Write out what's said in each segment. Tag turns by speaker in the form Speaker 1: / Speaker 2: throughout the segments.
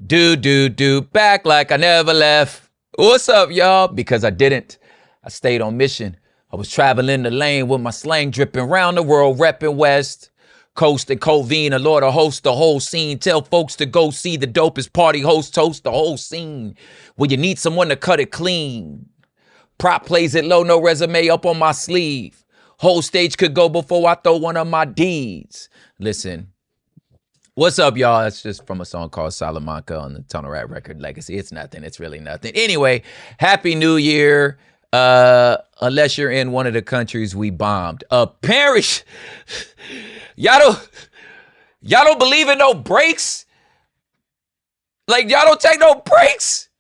Speaker 1: Back like I never left. What's up, y'all? Because I didn't. I stayed on mission. I was traveling the lane with my slang dripping round the world, repping West. Coast and Covina, Lord, I host the whole scene. Tell folks to go see the dopest party host, toast the whole scene. When you need someone to cut it clean. Prop plays it low, no resume up on my sleeve. Whole stage could go before I throw one of my deeds. Listen. What's up, y'all? It's just from a song called Salamanca on the Tunnel Rat record Legacy. It's nothing. It's really nothing. Anyway, Happy New Year. Unless you're in one of the countries we bombed. Parish. Y'all don't believe in no breaks? Like, y'all don't take no breaks?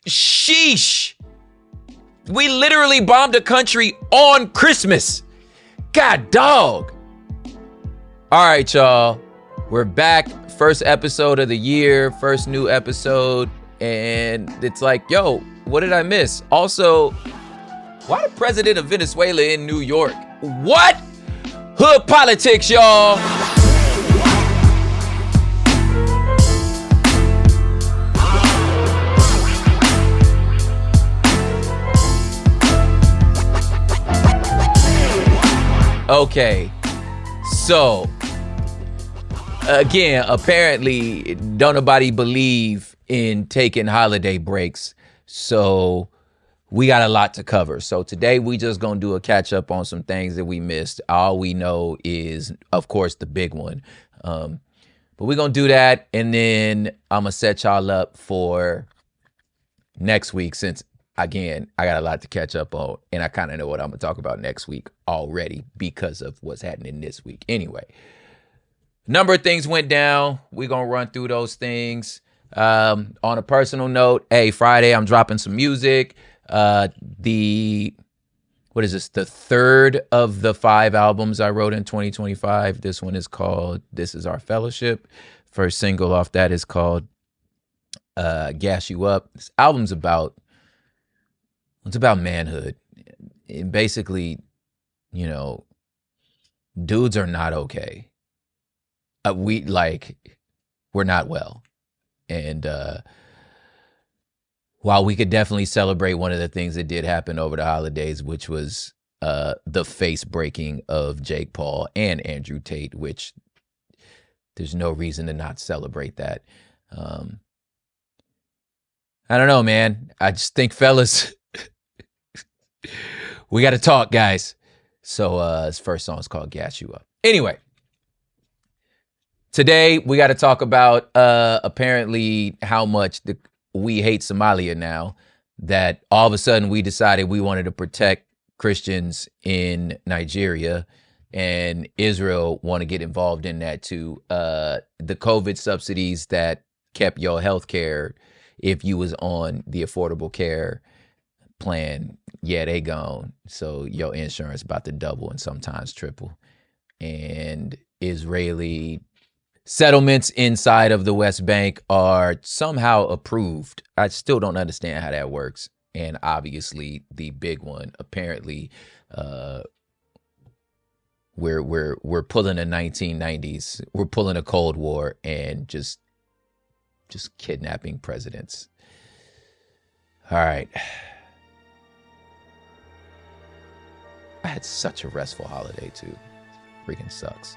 Speaker 1: Sheesh. We literally bombed a country on Christmas. God dog. All right, y'all. We're back. First episode of the year. First new episode. And it's like, yo, what did I miss? Also, why the president of Venezuela in New York? What? Hood politics, y'all. Okay. So, again, apparently don't nobody believe in taking holiday breaks. So we got a lot to cover. So today we just gonna do a catch up on some things that we missed. All we know is, of course, the big one. But we're gonna do that, and then I'm gonna set y'all up for next week, since again, I got a lot to catch up on, and I kind of know what I'm gonna talk about next week already because of what's happening this week. Anyway, number of things went down. We're gonna run through those things. On a personal note, hey, Friday I'm dropping some music. What is this? The third of the 5 albums I wrote in 2025. This one is called This Is Our Fellowship. First single off that is called Gas You Up. This album's about manhood. And basically, you know, dudes are not okay. We're not well. And while we could definitely celebrate one of the things that did happen over the holidays, which was the face breaking of Jake Paul and Andrew Tate, which there's no reason to not celebrate that. I don't know, man. I just think, fellas, we got to talk, guys. So his first song is called Gas You Up. Anyway. Today, we got to talk about apparently how much we hate Somalia now, that all of a sudden we decided we wanted to protect Christians in Nigeria, and Israel want to get involved in that too. The COVID subsidies that kept your health care if you was on the Affordable Care Plan, yeah, they gone. So your insurance about to double and sometimes triple. And Israeli settlements inside of the West Bank are somehow approved. I still don't understand how that works. And obviously, the big one, apparently, we're pulling a 1990s. We're pulling a Cold War and just kidnapping presidents. All right. I had such a restful holiday too. Freaking sucks.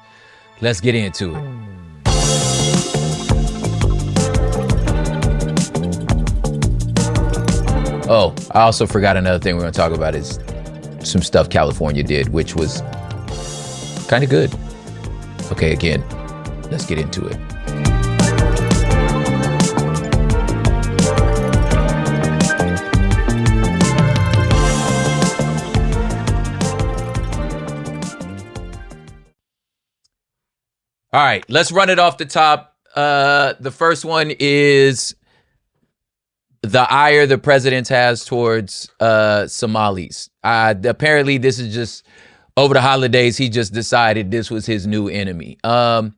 Speaker 1: Let's get into it. Oh, I also forgot another thing we're going to talk about is some stuff California did, which was kind of good. Okay, again, let's get into it. All right, let's run it off the top. The first one is the ire the president has towards Somalis. Apparently, this is just over the holidays. He just decided this was his new enemy. One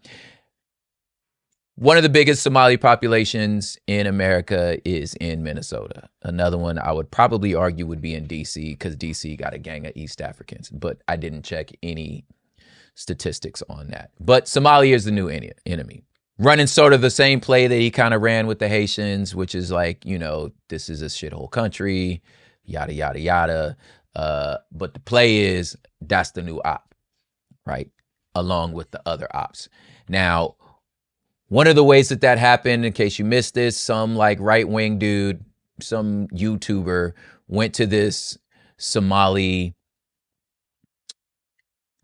Speaker 1: of the biggest Somali populations in America is in Minnesota. Another one I would probably argue would be in D.C. because D.C. got a gang of East Africans, but I didn't check any statistics on that. But Somalia is the new enemy. running sort of the same play that he kind of ran with the Haitians, which is like, this is a shithole country, yada, yada, yada. But the play is that's the new op, right? Along with the other ops. Now, one of the ways that happened, in case you missed this, some like right-wing dude, some YouTuber went to this Somali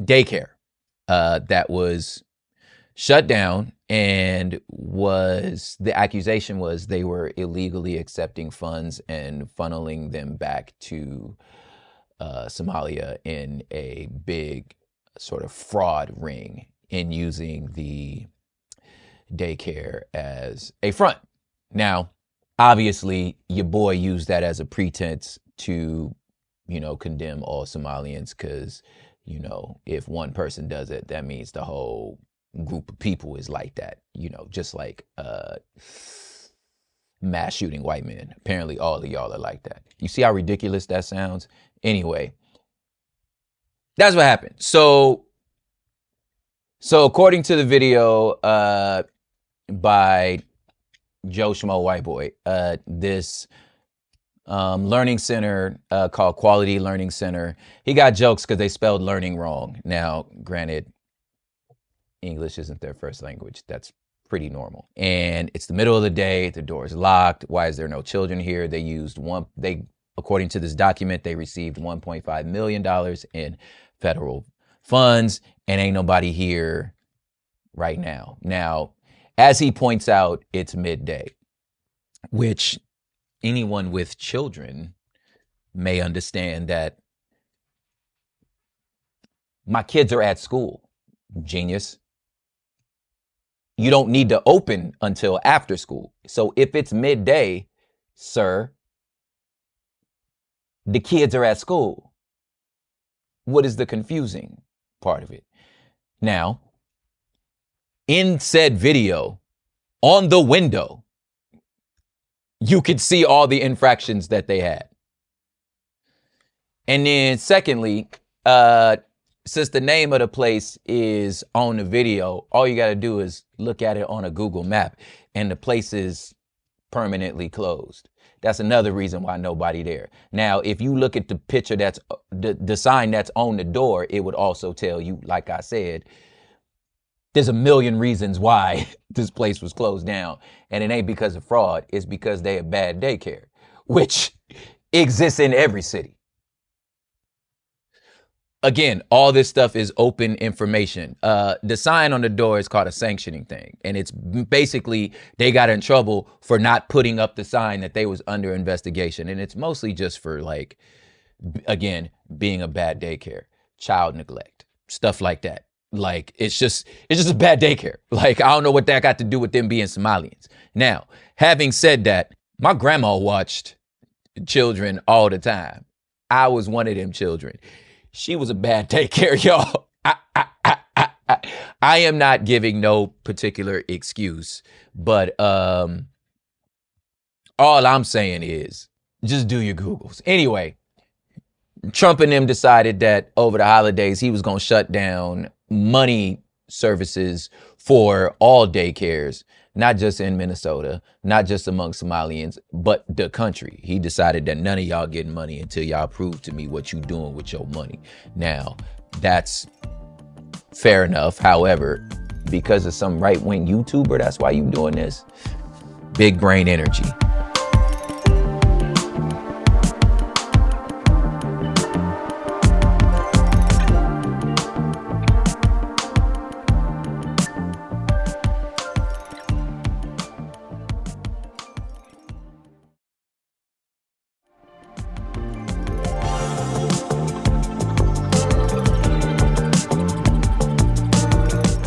Speaker 1: daycare that was shut down, and the accusation was they were illegally accepting funds and funneling them back to Somalia in a big sort of fraud ring, in using the daycare as a front. Now, obviously, your boy used that as a pretense to, condemn all Somalians, because, if one person does it, that means the whole group of people is like that, just like mass shooting white men. Apparently, all of y'all are like that. You see how ridiculous that sounds? Anyway, that's what happened. So according to the video by Joe Schmo White Boy, this learning center called Quality Learning Center, he got jokes because they spelled learning wrong. Now, granted, English isn't their first language. That's pretty normal. And it's the middle of the day. The door is locked. Why is there no children here? According to this document, they received $1.5 million in federal funds, and ain't nobody here right now. Now, as he points out, it's midday, which anyone with children may understand that my kids are at school, genius. You don't need to open until after school. So if it's midday, sir, the kids are at school. What is the confusing part of it? Now, in said video, on the window, you could see all the infractions that they had. And then secondly, since the name of the place is on the video, all you got to do is look at it on a Google map, and the place is permanently closed. That's another reason why nobody there. Now, if you look at the picture that's the sign that's on the door, it would also tell you, like I said, there's a million reasons why this place was closed down. And it ain't because of fraud. It's because they have bad daycare, which exists in every city. Again, all this stuff is open information. The sign on the door is called a sanctioning thing. And it's basically, they got in trouble for not putting up the sign that they was under investigation. And it's mostly just for, like, again, being a bad daycare, child neglect, stuff like that. Like, it's just a bad daycare. Like, I don't know what that got to do with them being Somalians. Now, having said that, my grandma watched children all the time. I was one of them children. She was a bad daycare, y'all. I am not giving no particular excuse, but all I'm saying is just do your Googles. Anyway, Trump and them decided that over the holidays, he was going to shut down money services for all daycares, not just in Minnesota, not just among Somalians, but the country. He decided that none of y'all getting money until y'all prove to me what you doing with your money. Now, that's fair enough. However, because of some right-wing YouTuber, that's why you doing this. Big brain energy.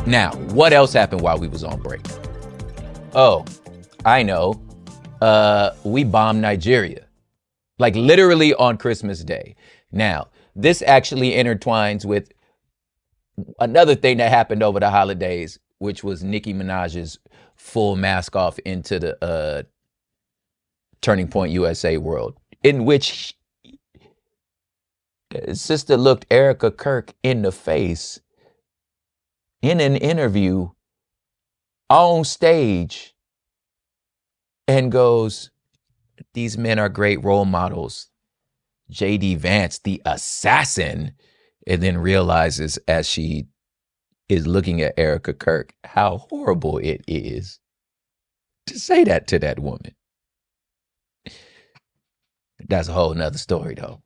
Speaker 1: Now, what else happened while we was on break? Oh, I know. We bombed Nigeria. Like literally on Christmas Day. Now, this actually intertwines with another thing that happened over the holidays, which was Nicki Minaj's full mask off into the Turning Point USA world, in which sister looked Erica Kirk in the face in an interview on stage and goes, these men are great role models. J.D. Vance, the assassin, and then realizes as she is looking at Erica Kirk how horrible it is to say that to that woman. That's a whole nother story, though.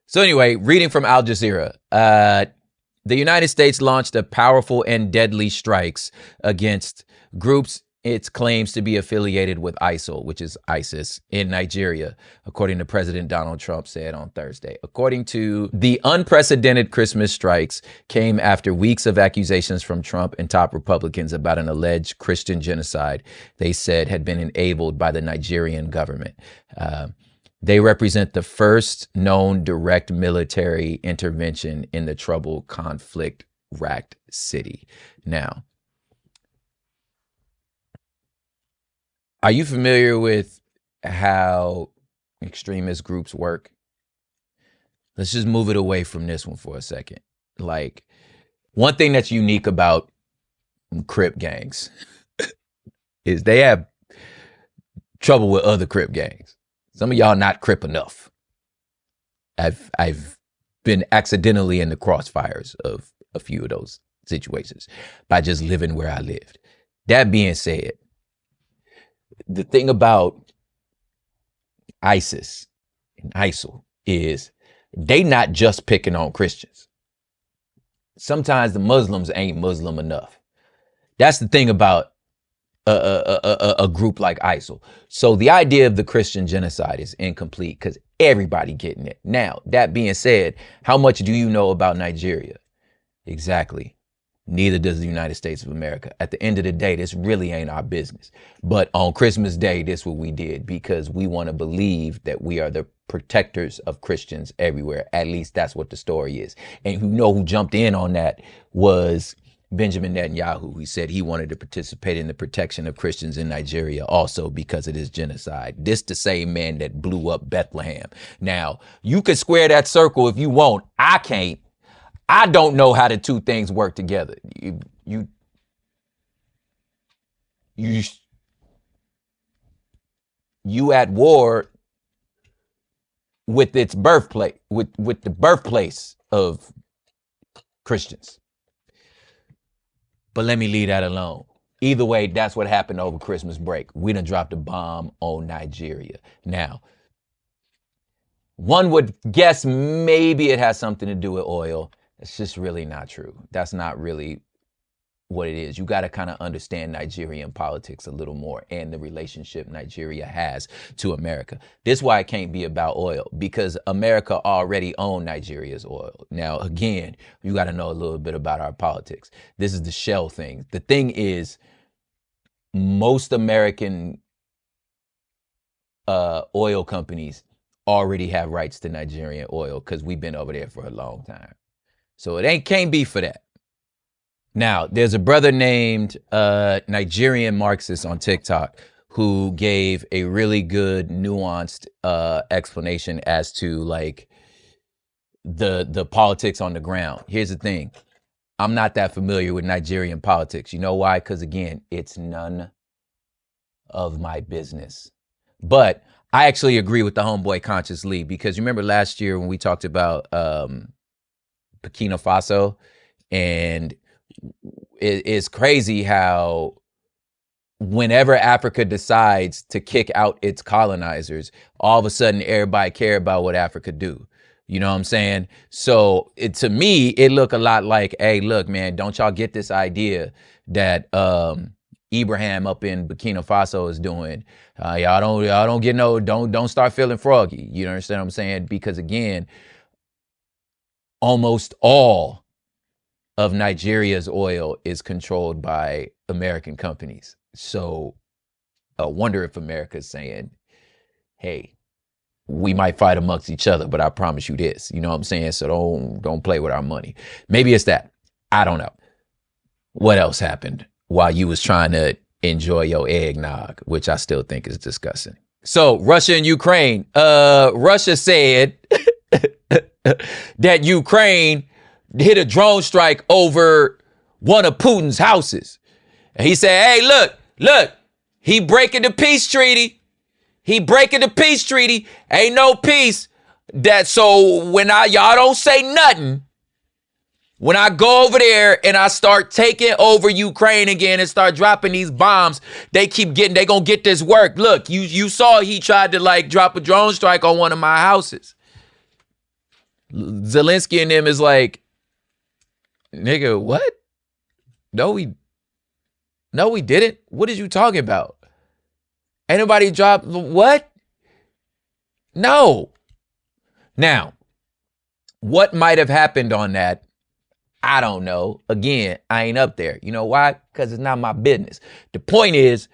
Speaker 1: So anyway, reading from Al Jazeera, the United States launched a powerful and deadly strikes against groups it claims to be affiliated with ISIL, which is ISIS, in Nigeria, according to President Donald Trump said on Thursday. According to the unprecedented Christmas strikes came after weeks of accusations from Trump and top Republicans about an alleged Christian genocide they said had been enabled by the Nigerian government. They represent the first known direct military intervention in the troubled, conflict-racked city. Now, are you familiar with how extremist groups work? Let's just move it away from this one for a second. Like, one thing that's unique about Crip gangs is they have trouble with other Crip gangs. Some of y'all not Crip enough. I've been accidentally in the crossfires of a few of those situations by just living where I lived. That being said, the thing about ISIS and ISIL is they not just picking on Christians. Sometimes the Muslims ain't Muslim enough. That's the thing about a group like ISIL. So the idea of the Christian genocide is incomplete because everybody getting it. Now, that being said, how much do you know about Nigeria? Exactly. Neither does the United States of America. At the end of the day, this really ain't our business. But on Christmas Day, this is what we did because we want to believe that we are the protectors of Christians everywhere. At least that's what the story is. And you know who jumped in on that was Benjamin Netanyahu. He said he wanted to participate in the protection of Christians in Nigeria also because of this genocide. This the same man that blew up Bethlehem. Now, you can square that circle if you want. I can't. I don't know how the two things work together. You at war with its birthplace, with the birthplace of Christians. But let me leave that alone. Either way, that's what happened over Christmas break. We done dropped a bomb on Nigeria. Now, one would guess maybe it has something to do with oil. It's just really not true. That's not really what it is. You got to kind of understand Nigerian politics a little more and the relationship Nigeria has to America. This is why it can't be about oil, because America already owned Nigeria's oil. Now, again, you got to know a little bit about our politics. This is the Shell thing. The thing is, most American oil companies already have rights to Nigerian oil because we've been over there for a long time. So it can't be for that. Now, there's a brother named Nigerian Marxist on TikTok who gave a really good nuanced explanation as to like the politics on the ground. Here's the thing. I'm not that familiar with Nigerian politics. You know why? Because again, it's none of my business. But I actually agree with the homeboy Conscious Lee, because you remember last year when we talked about Burkina Faso, and it's crazy how whenever Africa decides to kick out its colonizers, all of a sudden everybody care about what Africa do. You know what I'm saying? So to me, it look a lot like, hey, look, man, don't y'all get this idea that Ibrahim up in Burkina Faso is doing. Y'all don't get don't start feeling froggy. You understand what I'm saying? Because again, almost all of Nigeria's oil is controlled by American companies. So I wonder if America's saying, hey, we might fight amongst each other, but I promise you this. You know what I'm saying? So don't play with our money. Maybe it's that. I don't know. What else happened while you was trying to enjoy your eggnog, which I still think is disgusting. So Russia and Ukraine. Russia said that Ukraine hit a drone strike over one of Putin's houses. And he said, hey, look, he breaking the peace treaty. He breaking the peace treaty. Ain't no peace. So when y'all don't say nothing, when I go over there and I start taking over Ukraine again and start dropping these bombs, they gonna get this work. Look, you saw he tried to like drop a drone strike on one of my houses. Zelensky and them is like, nigga, what? No, we didn't. What are you talking about? Ain't nobody dropped what? No. Now, what might have happened on that? I don't know. Again, I ain't up there. You know why? Because it's not my business. The point is,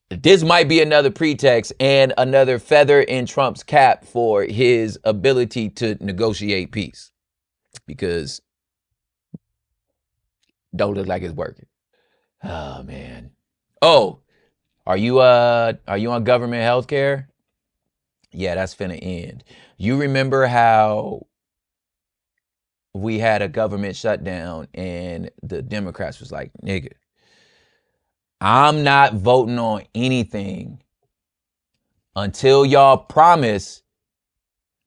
Speaker 1: this might be another pretext and another feather in Trump's cap for his ability to negotiate peace. Because don't look like it's working. Oh, man. Oh, are you on government health care? Yeah, that's finna end. You remember how we had a government shutdown and the Democrats was like, nigga, I'm not voting on anything until y'all promise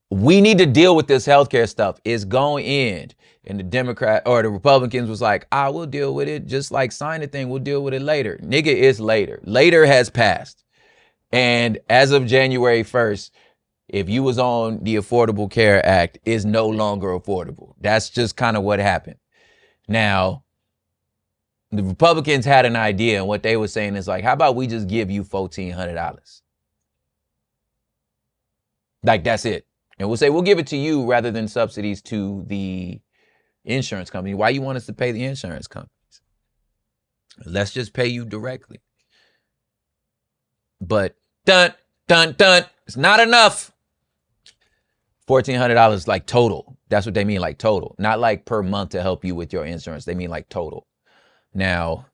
Speaker 1: we need to deal with this healthcare stuff. It's going to end. And the Republicans was like, we'll deal with it. Just like sign the thing. We'll deal with it later. Nigga, it's later. Later has passed. And as of January 1st, if you was on the Affordable Care Act, it's no longer affordable. That's just kind of what happened. Now, the Republicans had an idea, and what they were saying is like, how about we just give you $1,400? Like, that's it. And we'll say, we'll give it to you rather than subsidies to the insurance company. Why you want us to pay the insurance companies? Let's just pay you directly. But it's not enough. $1,400 like total. That's what they mean, like total. Not like per month to help you with your insurance. They mean like total. Now,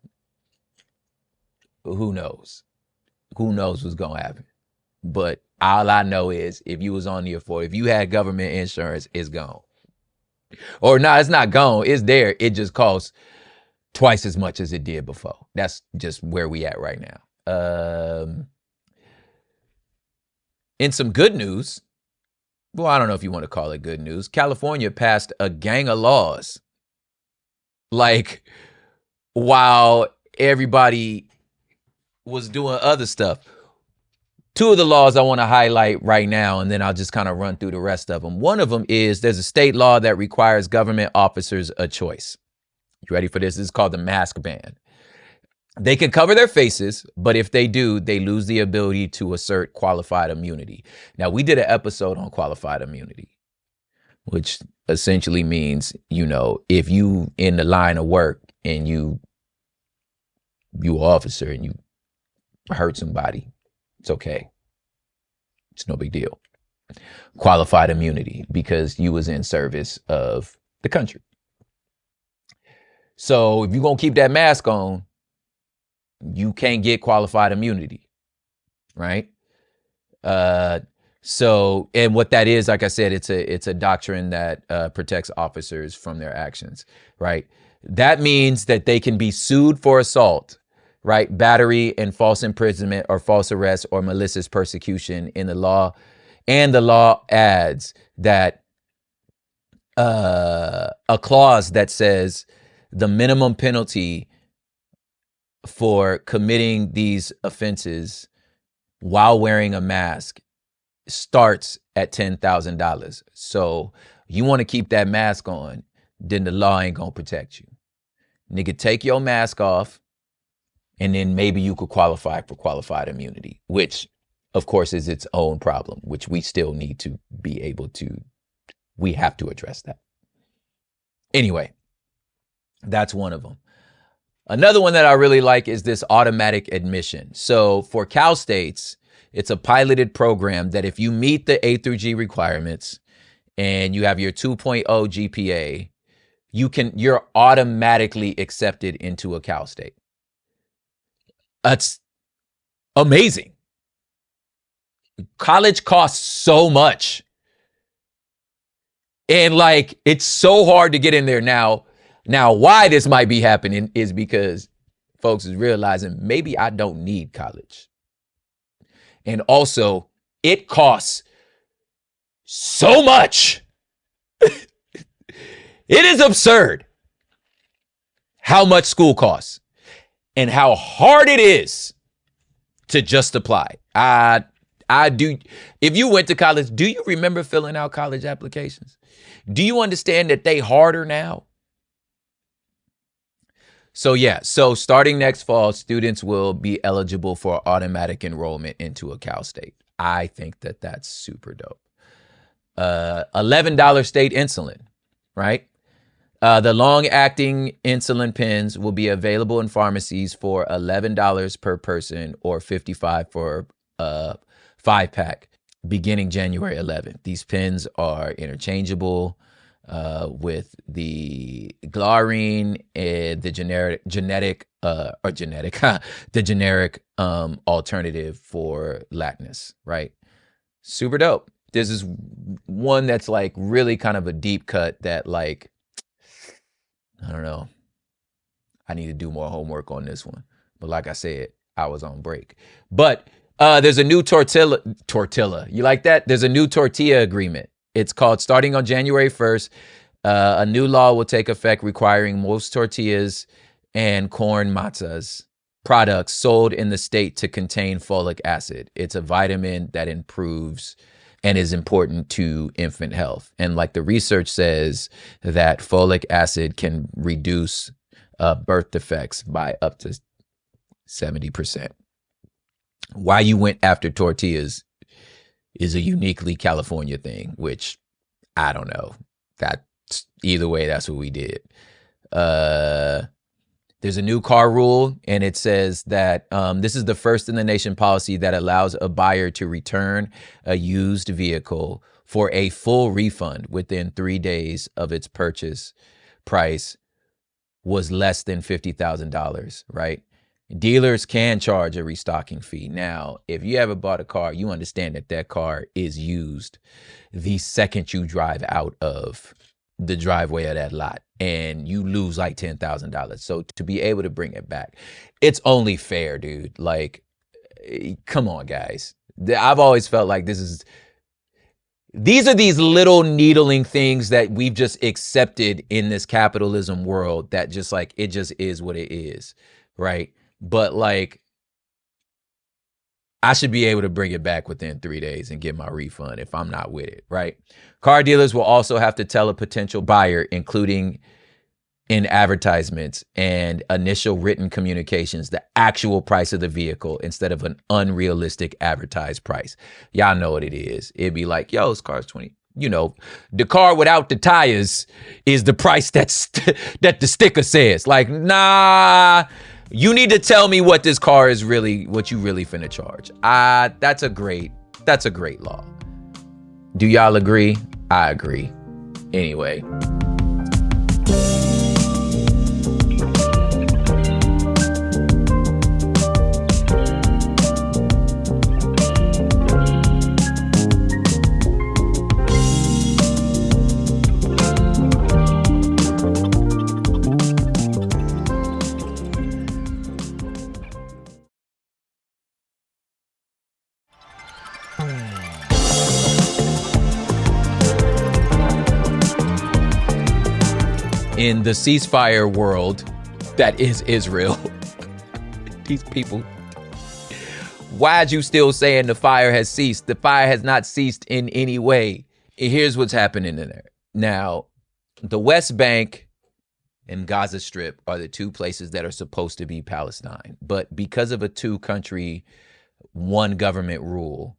Speaker 1: who knows? Who knows what's going to happen? But all I know is if you was on the if you had government insurance, it's gone. Or no, it's not gone. It's there. It just costs twice as much as it did before. That's just where we at right now. In some good news, well, I don't know if you want to call it good news. California passed a gang of laws. Like, while everybody was doing other stuff. Two of the laws I want to highlight right now, and then I'll just kind of run through the rest of them. One of them is there's a state law that requires government officers a choice. You ready for this? This is called the mask ban. They can cover their faces, but if they do, they lose the ability to assert qualified immunity. Now, we did an episode on qualified immunity, which essentially means, if you in the line of work and you officer and you hurt somebody, it's okay. It's no big deal. Qualified immunity because you was in service of the country. So if you're going to keep that mask on, you can't get qualified immunity, right? So, and what that is, like I said, it's a doctrine that protects officers from their actions, right? That means that they can be sued for assault, right? Battery and false imprisonment or false arrest or malicious persecution in the law. And the law adds that a clause that says the minimum penalty for committing these offenses while wearing a mask starts at $10,000. So you want to keep that mask on, then the law ain't going to protect you. Nigga, take your mask off, and then maybe you could qualify for qualified immunity, which, of course, is its own problem, which we still need to be able to, we have to address that. Anyway, that's one of them. Another one that I really like is this automatic admission. So for Cal States, it's a piloted program that if you meet the A through G requirements and you have your 2.0 GPA, you're automatically accepted into a Cal State. That's amazing. College costs so much. And it's so hard to get in there now. Now, why this might be happening is because folks is realizing maybe I don't need college. And also, it costs so much. It is absurd how much school costs and how hard it is to just apply. I do. If you went to college, do you remember filling out college applications? Do you understand that they harder now? So starting next fall, students will be eligible for automatic enrollment into a Cal State. I think that that's super dope. $11 state insulin, right? The long-acting insulin pens will be available in pharmacies for $11 per person or $55 for a 5-pack beginning January 11th. These pens are interchangeable with the Glarine and the generic alternative for Lactnus, right? Super dope. This is one that's like really kind of a deep cut that like, I don't know. I need to do more homework on this one. But like I said, I was on break. But there's a new tortilla. You like that? There's a new tortilla agreement. It's called starting on January 1st. A new law will take effect requiring most tortillas and corn matzahs products sold in the state to contain folic acid. It's a vitamin that improves and is important to infant health. And like the research says that folic acid can reduce birth defects by up to 70%. Why you went after tortillas is a uniquely California thing, which I don't know. Either way, that's what we did. There's a new car rule, and it says that this is the first in the nation policy that allows a buyer to return a used vehicle for a full refund within 3 days of its purchase price was less than $50,000, right? Dealers can charge a restocking fee. Now, if you ever bought a car, you understand that that car is used the second you drive out of the driveway of that lot, and you lose like $10,000. So to be able to bring it back, it's only fair, dude. Like, come on, guys. I've always felt like these are these little needling things that we've just accepted in this capitalism world that just like, it just is what it is, right? But like, I should be able to bring it back within 3 days and get my refund if I'm not with it, right? Car dealers will also have to tell a potential buyer, including in advertisements and initial written communications, the actual price of the vehicle instead of an unrealistic advertised price. Y'all know what it is. It'd be like, yo, this car's 20. You know, the car without the tires is the price that the sticker says. Like, nah. You need to tell me what this car is really, what you really finna charge. That's a great law. Do y'all agree? I agree. Anyway. In the ceasefire world that is Israel, these people, why'd you still saying the fire has ceased? The fire has not ceased in any way. Here's what's happening in there. Now, the West Bank and Gaza Strip are the two places that are supposed to be Palestine. But because of a 2-country, 1 government rule,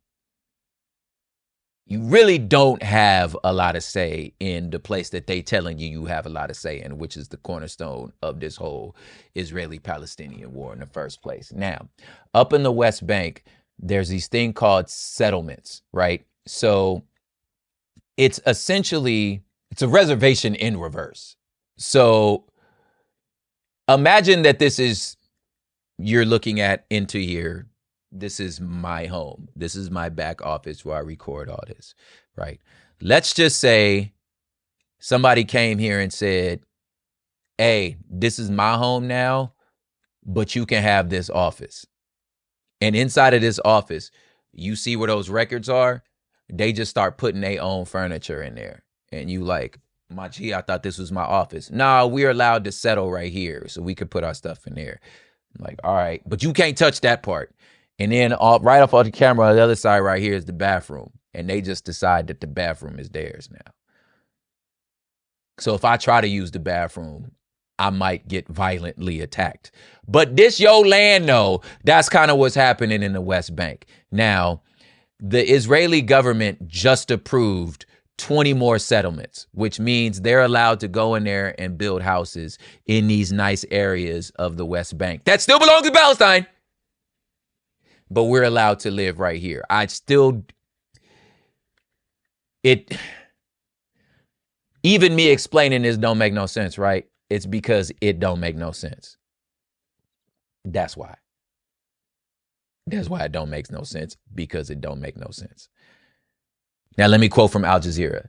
Speaker 1: you really don't have a lot of say in the place that they telling you have a lot of say in, which is the cornerstone of this whole Israeli-Palestinian war in the first place. Now, up in the West Bank, there's these thing called settlements, right? So it's essentially, it's a reservation in reverse. So imagine that you're looking at into here. This is my home. This is my back office where I record all this, right? Let's just say somebody came here and said, hey, this is my home now. but you can have this office. And inside of this office, you see where those records are? They just start putting their own furniture in there. And you like, my G, I thought this was my office. Nah, we're allowed to settle right here, so we could put our stuff in there. I'm like, all right, but you can't touch that part. And then right off of the camera, on the other side right here is the bathroom. And they just decide that the bathroom is theirs now. So if I try to use the bathroom, I might get violently attacked. But this your land, though. That's kind of what's happening in the West Bank. Now, the Israeli government just approved 20 more settlements, which means they're allowed to go in there and build houses in these nice areas of the West Bank that still belong to Palestine. But we're allowed to live right here. Even me explaining this don't make no sense, right? It's because it don't make no sense. That's why. That's why it don't make no sense, because it don't make no sense. Now, let me quote from Al Jazeera.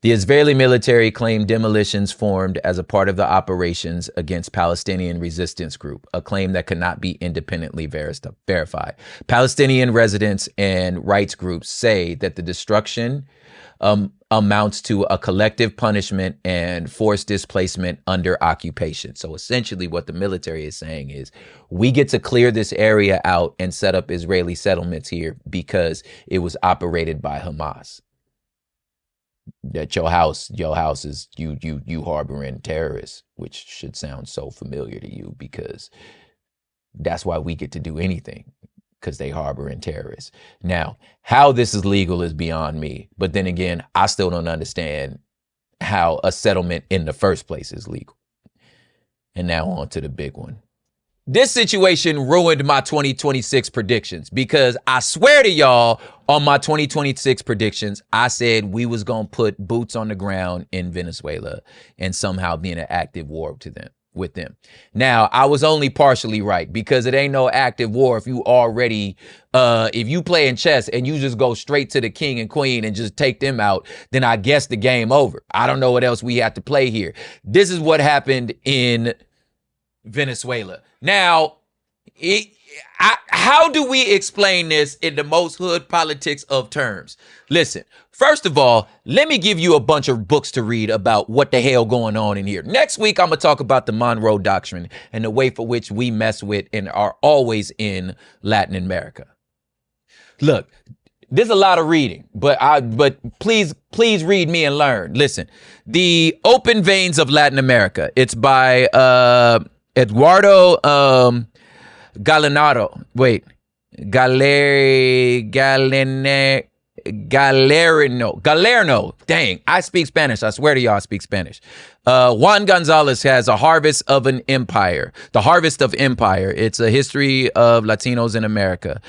Speaker 1: The Israeli military claimed demolitions formed as a part of the operations against Palestinian resistance group, a claim that could not be independently verified. Palestinian residents and rights groups say that the destruction amounts to a collective punishment and forced displacement under occupation. So essentially what the military is saying is, we get to clear this area out and set up Israeli settlements here because it was operated by Hamas. That your house is you harboring terrorists, which should sound so familiar to you, because that's why we get to do anything, because they harboring terrorists. Now, how this is legal is beyond me. But then again, I still don't understand how a settlement in the first place is legal. And now on to the big one. This situation ruined my 2026 predictions, because I swear to y'all, on my 2026 predictions, I said we was going to put boots on the ground in Venezuela and somehow be in an active war with them. Now, I was only partially right, because it ain't no active war if you already, if you playing chess and you just go straight to the king and queen and just take them out, then I guess the game over. I don't know what else we have to play here. This is what happened in Venezuela. Now, how do we explain this in the most hood politics of terms? Listen, first of all, let me give you a bunch of books to read about what the hell going on in here. Next week, I'm going to talk about the Monroe Doctrine and the way for which we mess with and are always in Latin America. Look, there's a lot of reading, but please read me and learn. Listen, The Open Veins of Latin America. It's by Eduardo Galerno. Dang, I speak Spanish. I swear to y'all, I speak Spanish. Juan Gonzalez has A Harvest of an Empire. The Harvest of Empire. It's a history of Latinos in America.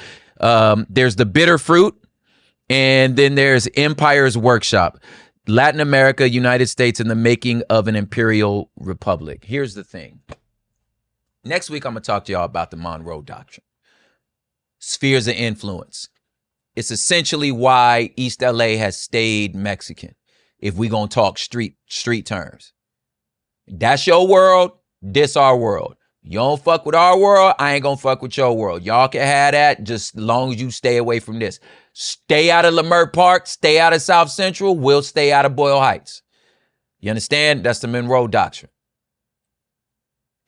Speaker 1: There's The Bitter Fruit. And then there's Empire's Workshop. Latin America, United States, and the Making of an Imperial Republic. Here's the thing. Next week, I'm going to talk to y'all about the Monroe Doctrine. Spheres of influence. It's essentially why East LA has stayed Mexican, if we going to talk street terms. That's your world. This our world. You don't fuck with our world, I ain't going to fuck with your world. Y'all can have that, just as long as you stay away from this. Stay out of Leimert Park. Stay out of South Central. We'll stay out of Boyle Heights. You understand? That's the Monroe Doctrine.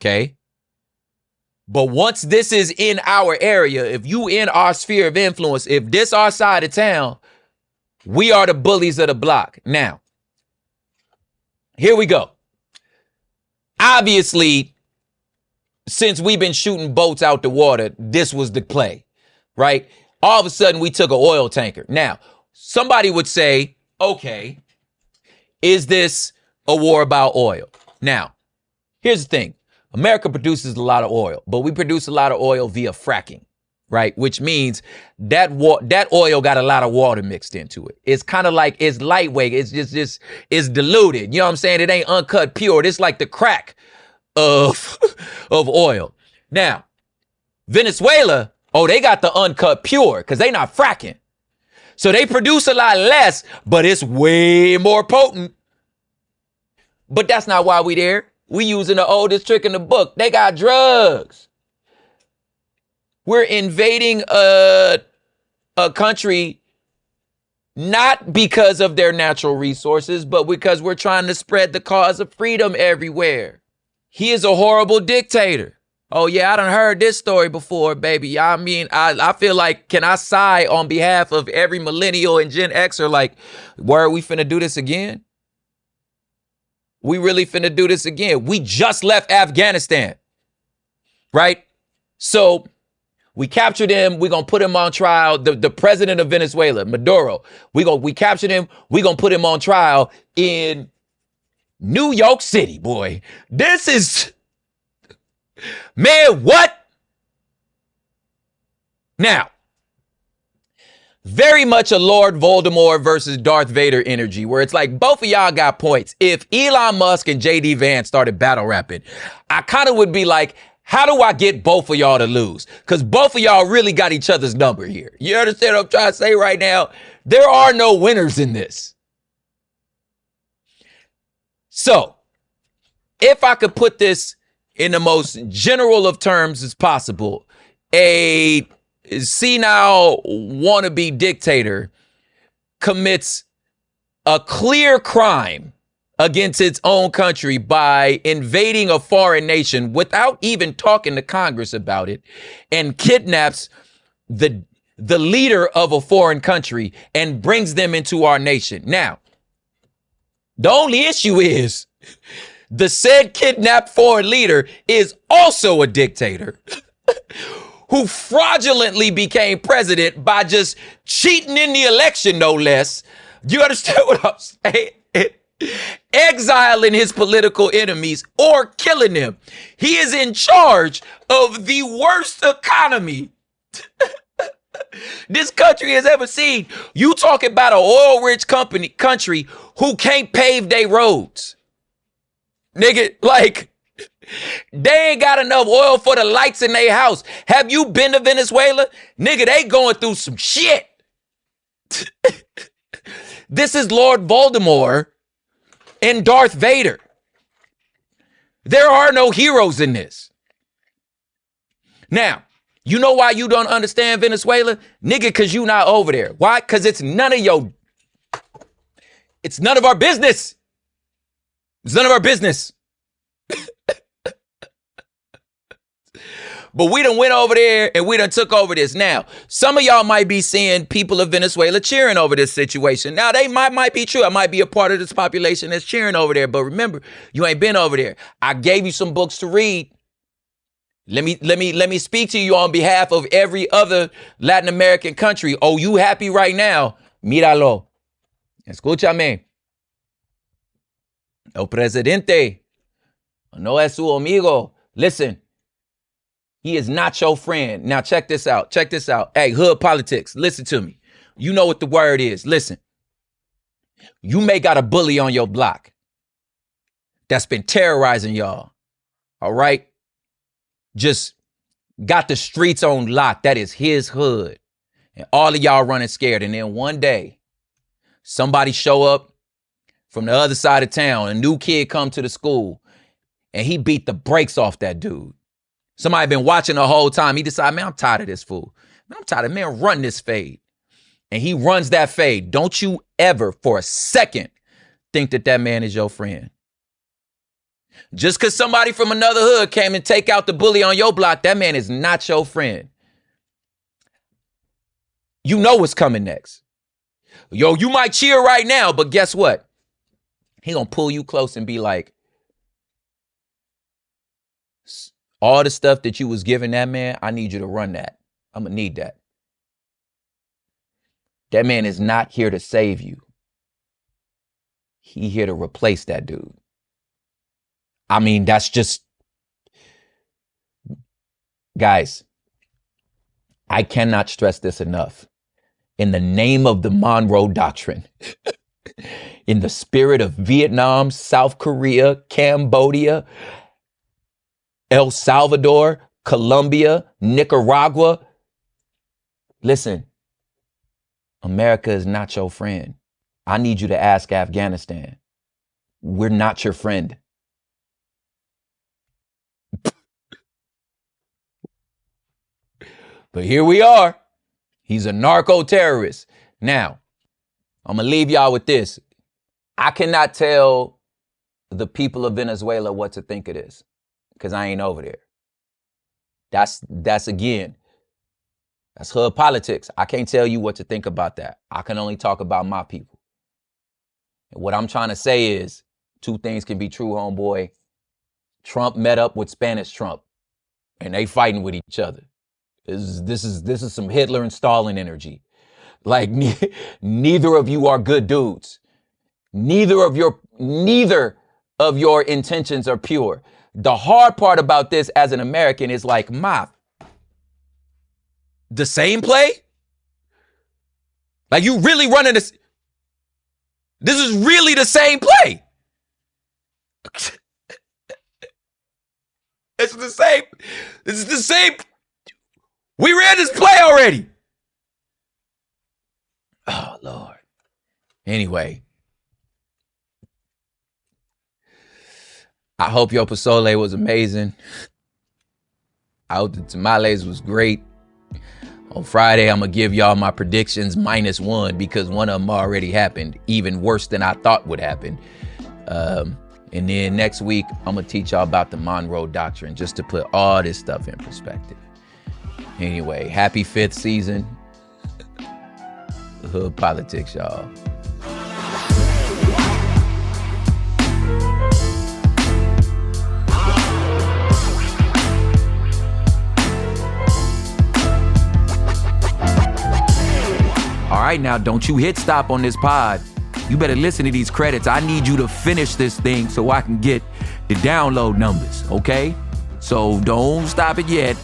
Speaker 1: Okay? But once this is in our area, if you in our sphere of influence, if this our side of town, we are the bullies of the block. Now, here we go. Obviously, since we've been shooting boats out the water, this was the play, right? All of a sudden, we took an oil tanker. Now, somebody would say, okay, is this a war about oil? Now, here's the thing. America produces a lot of oil, but we produce a lot of oil via fracking, right? Which means that oil got a lot of water mixed into it. It's kind of like, it's lightweight. It's just it's diluted. You know what I'm saying? It ain't uncut pure. It's like the crack of oil. Now, Venezuela, they got the uncut pure because they not fracking. So they produce a lot less, but it's way more potent. But that's not why we there. We using the oldest trick in the book. They got drugs. We're invading a country not because of their natural resources, but because we're trying to spread the cause of freedom everywhere. He is a horrible dictator. Oh yeah, I done heard this story before, baby. I mean, I feel like, can I sigh on behalf of every millennial and Gen Xer, like, where we finna do this again? We really finna do this again. We just left Afghanistan, right? So we captured him. We're going to put him on trial. The president of Venezuela, Maduro, we captured him. We're going to put him on trial in New York City, boy. This is, man, what? Now, very much a Lord Voldemort versus Darth Vader energy, where it's like both of y'all got points. If Elon Musk and JD Vance started battle rapping, I kind of would be like, how do I get both of y'all to lose? Because both of y'all really got each other's number here. You understand what I'm trying to say right now? There are no winners in this. So, if I could put this in the most general of terms as possible, a senile wannabe dictator commits a clear crime against its own country by invading a foreign nation without even talking to Congress about it, and kidnaps the leader of a foreign country and brings them into our nation. Now, the only issue is the said kidnapped foreign leader is also a dictator who fraudulently became president by just cheating in the election, no less. You understand what I'm saying? Exiling his political enemies or killing them. He is in charge of the worst economy this country has ever seen. You talking about an oil-rich country who can't pave their roads. Nigga, like, they ain't got enough oil for the lights in their house. Have you been to Venezuela? Nigga, they going through some shit. This is Lord Voldemort and Darth Vader. There are no heroes in this. Now, you know why you don't understand Venezuela? Nigga, because you not over there. Why? Because it's none of our business. It's none of our business. But we done went over there and we done took over this. Now, some of y'all might be seeing people of Venezuela cheering over this situation. Now, they might be true. I might be a part of this population that's cheering over there. But remember, you ain't been over there. I gave you some books to read. Let me speak to you on behalf of every other Latin American country. Oh, you happy right now? Míralo. Escúchame. El presidente no es su amigo. Listen. He is not your friend. Now check this out. Check this out. Hey, hood politics. Listen to me. You know what the word is. Listen. You may got a bully on your block that's been terrorizing y'all. All right? Just got the streets on lock. That is his hood. And all of y'all running scared. And then one day, somebody show up from the other side of town. A new kid come to the school. And he beat the brakes off that dude. Somebody been watching the whole time. He decided, man, I'm tired of this fool. Man, I'm tired of, man, run this fade. And he runs that fade. Don't you ever for a second think that that man is your friend. Just because somebody from another hood came and take out the bully on your block, that man is not your friend. You know what's coming next. Yo, you might cheer right now, but guess what? He gonna pull you close and be like, all the stuff that you was giving that man, I need you to run that. I'm going to need that. That man is not here to save you. He here to replace that dude. I mean, that's just... Guys, I cannot stress this enough. In the name of the Monroe Doctrine, in the spirit of Vietnam, South Korea, Cambodia, El Salvador, Colombia, Nicaragua. Listen, America is not your friend. I need you to ask Afghanistan. We're not your friend. But here we are. He's a narco-terrorist. Now, I'm going to leave y'all with this. I cannot tell the people of Venezuela what to think of this because I ain't over there. That's hood politics. I can't tell you what to think about that. I can only talk about my people. And what I'm trying to say is two things can be true, homeboy. Trump met up with Spanish Trump and they fighting with each other. This is some Hitler and Stalin energy. Like neither of you are good dudes. Neither of your intentions are pure. The hard part about this as an American is like, the same play? Like you really running this? This is really the same play. It's the same. This is the same. We ran this play already. Oh, Lord. Anyway. I hope your pozole was amazing. I hope the tamales was great. On Friday, I'm going to give y'all my predictions -1 because one of them already happened, even worse than I thought would happen. And then next week, I'm going to teach y'all about the Monroe Doctrine just to put all this stuff in perspective. Anyway, happy 5th season. Hood politics, y'all. All right, now don't you hit stop on this pod. You better listen to these credits. I need you to finish this thing so I can get the download numbers, okay? So don't stop it yet.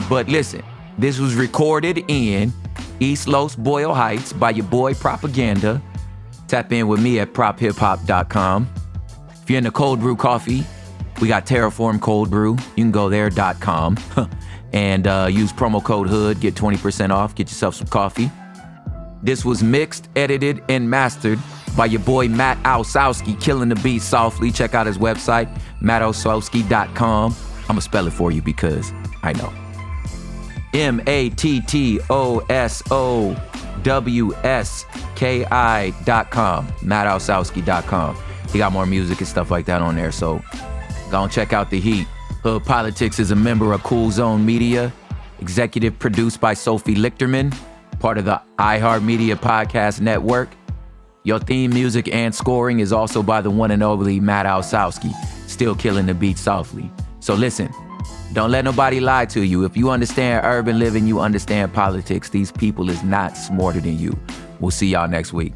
Speaker 1: But listen, this was recorded in East Los Boyle Heights by your boy Propaganda. Tap in with me at prophiphop.com. If you're into cold brew coffee, we got Terraform Cold Brew. You can go there.com and use promo code HOOD, get 20% off, get yourself some coffee. This was mixed, edited, and mastered by your boy Matt Osowski, killing the beat softly. Check out his website, mattosowski.com. I'm going to spell it for you because I know. MATTOSOWSKI.com, mattosowski.com. He got more music and stuff like that on there, so go and check out the heat. Hood Politics is a member of Cool Zone Media, executive produced by Sophie Lichterman, part of the iHeartMedia Podcast Network. Your theme music and scoring is also by the one and only Matt Osowski, still killing the beat softly. So listen, don't let nobody lie to you. If you understand urban living, you understand politics. These people is not smarter than you. We'll see y'all next week.